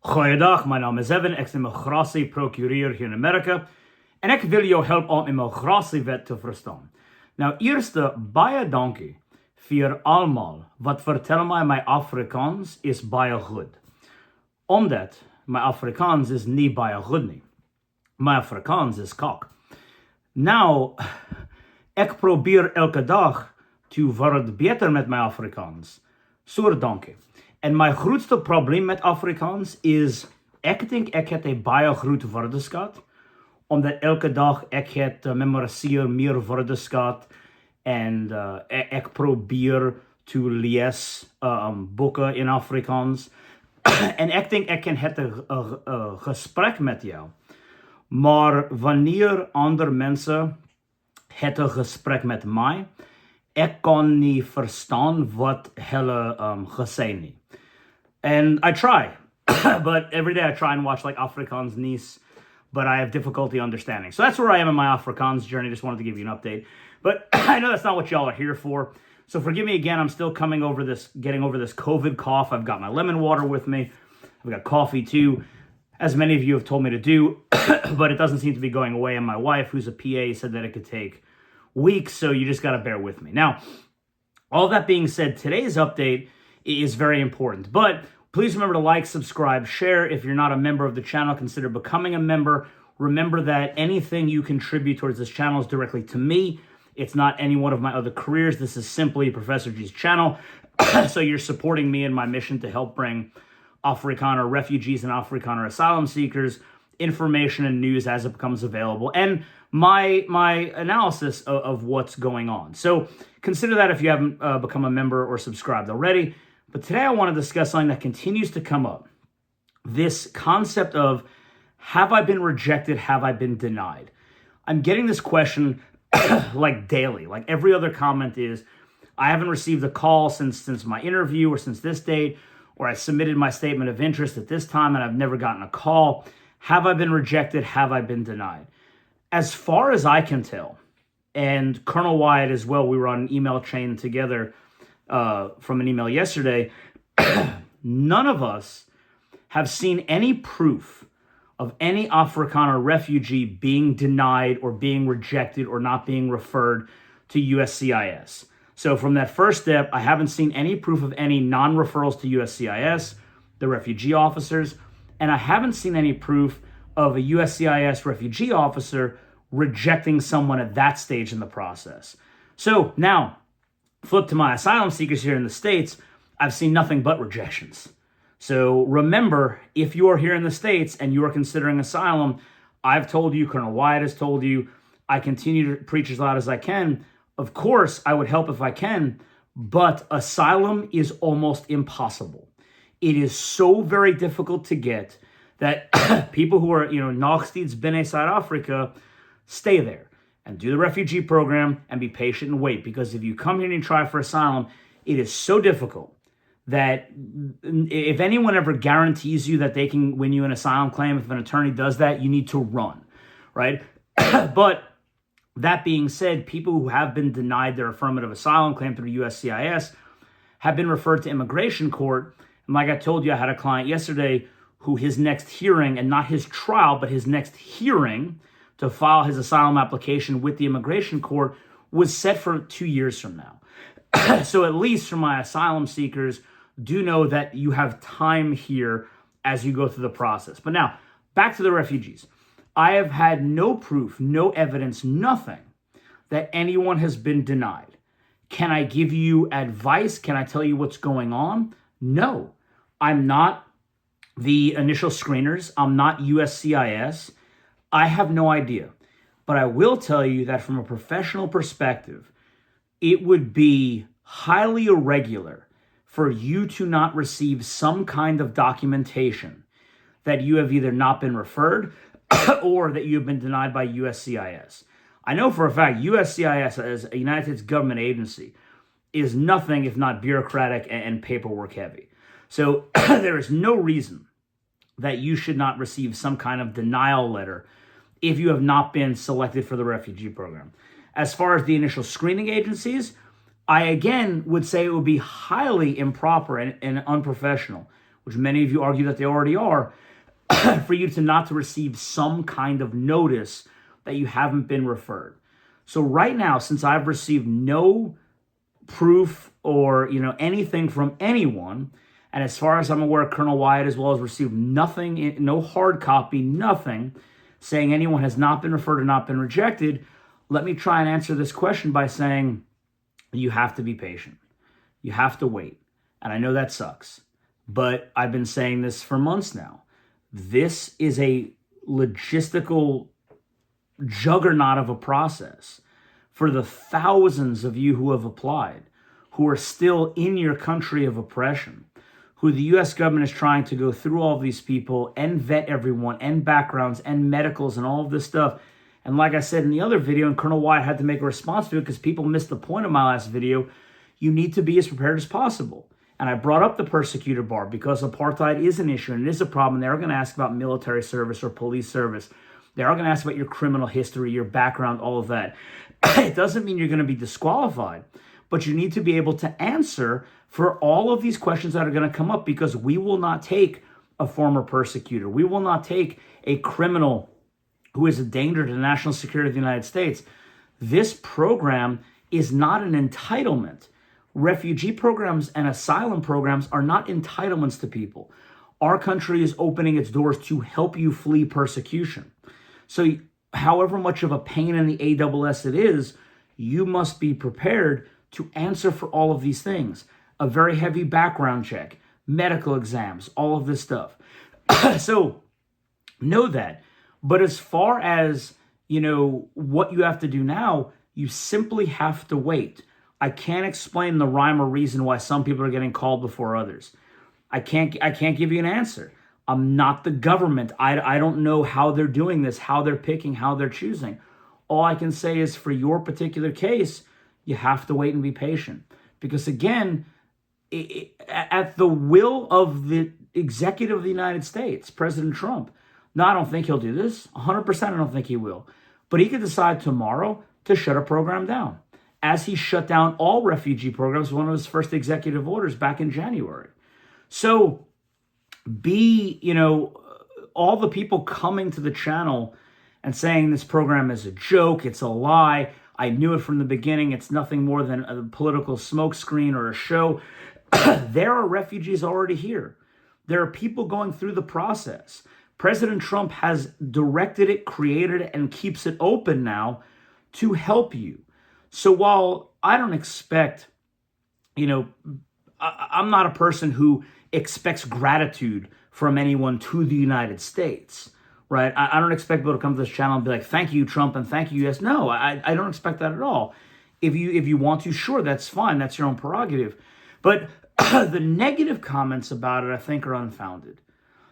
Goeiedag, mijn naam is Evan, ik ben migratieprocureur hier in Amerika en ik wil jou helpen om de migratiewet te verstaan. Nou, eerst baie dankie voor allemaal wat vertel mij mijn Afrikaans is baie goed. Omdat mijn Afrikaans is niet baie goed nie. Mijn Afrikaans is kak. Nou, ik probeer elke dag te worden beter met mijn Afrikaans. So dankie. En mijn grootste probleem met Afrikaans is, ik denk ik heb een baie groot woordeskat. Omdat elke dag ik het memoriseer meer woordeskat. En ik probeer te lezen boeken in Afrikaans. En ik denk ik kan het een gesprek met jou. Maar wanneer andere mensen het een gesprek met mij, ik kan niet verstaan wat hulle gesê nie. And I try, but every day I try and watch like Afrikaans nieuws, but I have difficulty understanding. So that's where I am in my Afrikaans journey. Just wanted to give you an update. But I know that's not what y'all are here for. So forgive me again, I'm still getting over this COVID cough. I've got my lemon water with me. I've got coffee too, as many of you have told me to do, but it doesn't seem to be going away. And my wife, who's a PA, said that it could take weeks, so you just got to bear with me. Now, all that being said, today's update is very important, but please remember to like, subscribe, share. If you're not a member of the channel, consider becoming a member. Remember that anything you contribute towards this channel is directly to me. It's not any one of my other careers. This is simply Professor G's channel. So you're supporting me in my mission to help bring Afrikaner refugees and Afrikaner asylum seekers information and news as it becomes available, and my analysis of what's going on. So consider that if you haven't become a member or subscribed already. But today I want to discuss something that continues to come up. This concept of, have I been rejected? Have I been denied? I'm getting this question like daily. Like every other comment is, I haven't received a call since my interview or since this date, or I submitted my statement of interest at this time and I've never gotten a call. Have I been rejected? Have I been denied? As far as I can tell, and Colonel Wyatt as well, we were on an email chain together from an email yesterday, none of us have seen any proof of any Afrikaner refugee being denied or being rejected or not being referred to USCIS. So from that first step, I haven't seen any proof of any non-referrals to USCIS, the refugee officers, and I haven't seen any proof of a USCIS refugee officer rejecting someone at that stage in the process. So now, flip to my asylum seekers here in the States, I've seen nothing but rejections. So remember, if you are here in the States and you are considering asylum, I've told you, Colonel Wyatt has told you, I continue to preach as loud as I can. Of course, I would help if I can, but asylum is almost impossible. It is so very difficult to get that people who are, nog steeds binnen South Africa, stay there and do the refugee program and be patient and wait. Because if you come here and try for asylum, it is so difficult that if anyone ever guarantees you that they can win you an asylum claim, if an attorney does that, you need to run, right? But that being said, people who have been denied their affirmative asylum claim through USCIS have been referred to immigration court. And like I told you, I had a client yesterday who his next hearing, and not his trial, but his next hearing to file his asylum application with the immigration court was set for 2 years from now. So at least for my asylum seekers, do know that you have time here as you go through the process. But now, back to the refugees. I have had no proof, no evidence, nothing that anyone has been denied. Can I give you advice? Can I tell you what's going on? No. I'm not the initial screeners. I'm not USCIS. I have no idea. But I will tell you that from a professional perspective, it would be highly irregular for you to not receive some kind of documentation that you have either not been referred or that you have been denied by USCIS. I know for a fact USCIS, as a United States government agency, is nothing if not bureaucratic and paperwork heavy. So there is no reason that you should not receive some kind of denial letter if you have not been selected for the refugee program. As far as the initial screening agencies, I again would say it would be highly improper and unprofessional which many of you argue that they already are, for you to not to receive some kind of notice that you haven't been referred. So right now, since I've received no proof or anything from anyone, and as far as I'm aware, Colonel Wyatt as well has received nothing, no hard copy, nothing saying anyone has not been referred or not been rejected, let me try and answer this question by saying you have to be patient. You have to wait. And I know that sucks, but I've been saying this for months now. This is a logistical juggernaut of a process for the thousands of you who have applied, who are still in your country of oppression, who the U.S. government is trying to go through all of these people and vet everyone and backgrounds and medicals and all of this stuff. And like I said in the other video, and Colonel Wyatt had to make a response to it because people missed the point of my last video, you need to be as prepared as possible. And I brought up the persecutor bar because apartheid is an issue and it is a problem. They are going to ask about military service or police service. They are going to ask about your criminal history, your background, all of that. It doesn't mean you're going to be disqualified, but you need to be able to answer for all of these questions that are going to come up, because we will not take a former persecutor. We will not take a criminal who is a danger to the national security of the United States. This program is not an entitlement. Refugee programs and asylum programs are not entitlements to people. Our country is opening its doors to help you flee persecution. So however much of a pain in the ASS it is, you must be prepared to answer for all of these things. A very heavy background check, medical exams, all of this stuff. So know that. But as far as, what you have to do now, you simply have to wait. I can't explain the rhyme or reason why some people are getting called before others. I can't give you an answer. I'm not the government. I don't know how they're doing this, how they're picking, how they're choosing. All I can say is for your particular case, you have to wait and be patient. Because again, at the will of the executive of the United States, President Trump, no, I don't think he'll do this. 100% I don't think he will. But he could decide tomorrow to shut a program down, as he shut down all refugee programs, one of his first executive orders back in January. So all the people coming to the channel and saying this program is a joke, it's a lie, I knew it from the beginning, it's nothing more than a political smokescreen or a show. There are refugees already here. There are people going through the process. President Trump has directed it, created it, and keeps it open now to help you. So while I don't expect, I'm not a person who expects gratitude from anyone to the United States, right? I don't expect people to come to this channel and be like, thank you, Trump, and thank you, yes. No, I don't expect that at all. If you want to, sure, that's fine. That's your own prerogative. But the negative comments about it, I think, are unfounded,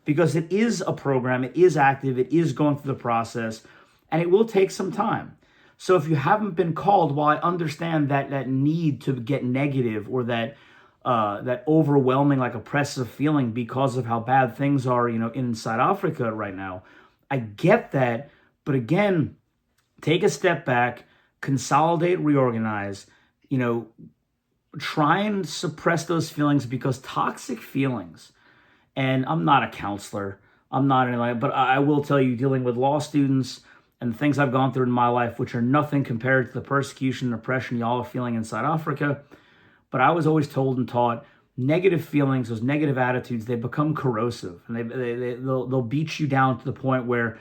because it is a program, it is active, it is going through the process, and it will take some time. So if you haven't been called, while I understand that need to get negative, or that overwhelming, like oppressive feeling because of how bad things are, inside Africa right now, I get that. But again, take a step back, consolidate, reorganize, try and suppress those feelings, because toxic feelings, and I'm not a counselor, I'm not anything like that, but I will tell you, dealing with law students and the things I've gone through in my life, which are nothing compared to the persecution and oppression y'all are feeling inside Africa. But I was always told and taught, negative feelings, those negative attitudes, they become corrosive, and they'll beat you down to the point where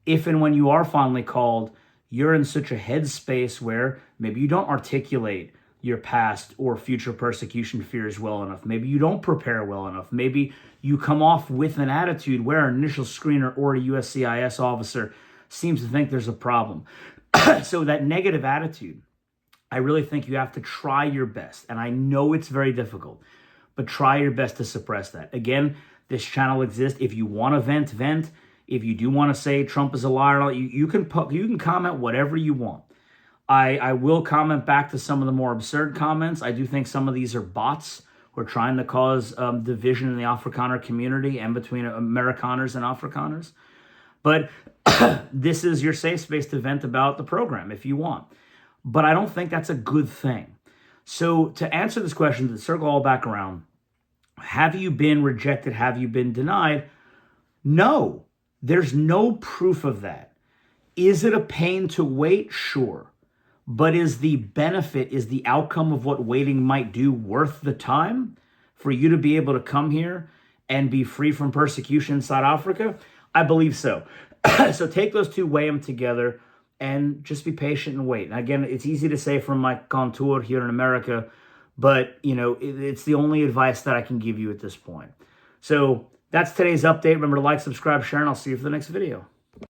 if and when you are finally called, you're in such a headspace where maybe you don't articulate your past or future persecution fears well enough. Maybe you don't prepare well enough. Maybe you come off with an attitude where an initial screener or a USCIS officer seems to think there's a problem. So that negative attitude, I really think you have to try your best. And I know it's very difficult, but try your best to suppress that. Again, this channel exists. If you want to vent. If you do want to say Trump is a liar, you can comment whatever you want. I will comment back to some of the more absurd comments. I do think some of these are bots who are trying to cause division in the Afrikaner community and between Amerikaners and Afrikaners. But this is your safe space to vent about the program if you want. But I don't think that's a good thing. So to answer this question, to circle all back around, Have you been rejected? Have you been denied? No, there's no proof of that. Is it a pain to wait? Sure. But is the benefit, is the outcome of what waiting might do worth the time for you to be able to come here and be free from persecution in South Africa? I believe so. So take those two, weigh them together, and just be patient and wait. And again, it's easy to say from my contour here in America, but it's the only advice that I can give you at this point. So that's today's update. Remember to like, subscribe, share, and I'll see you for the next video.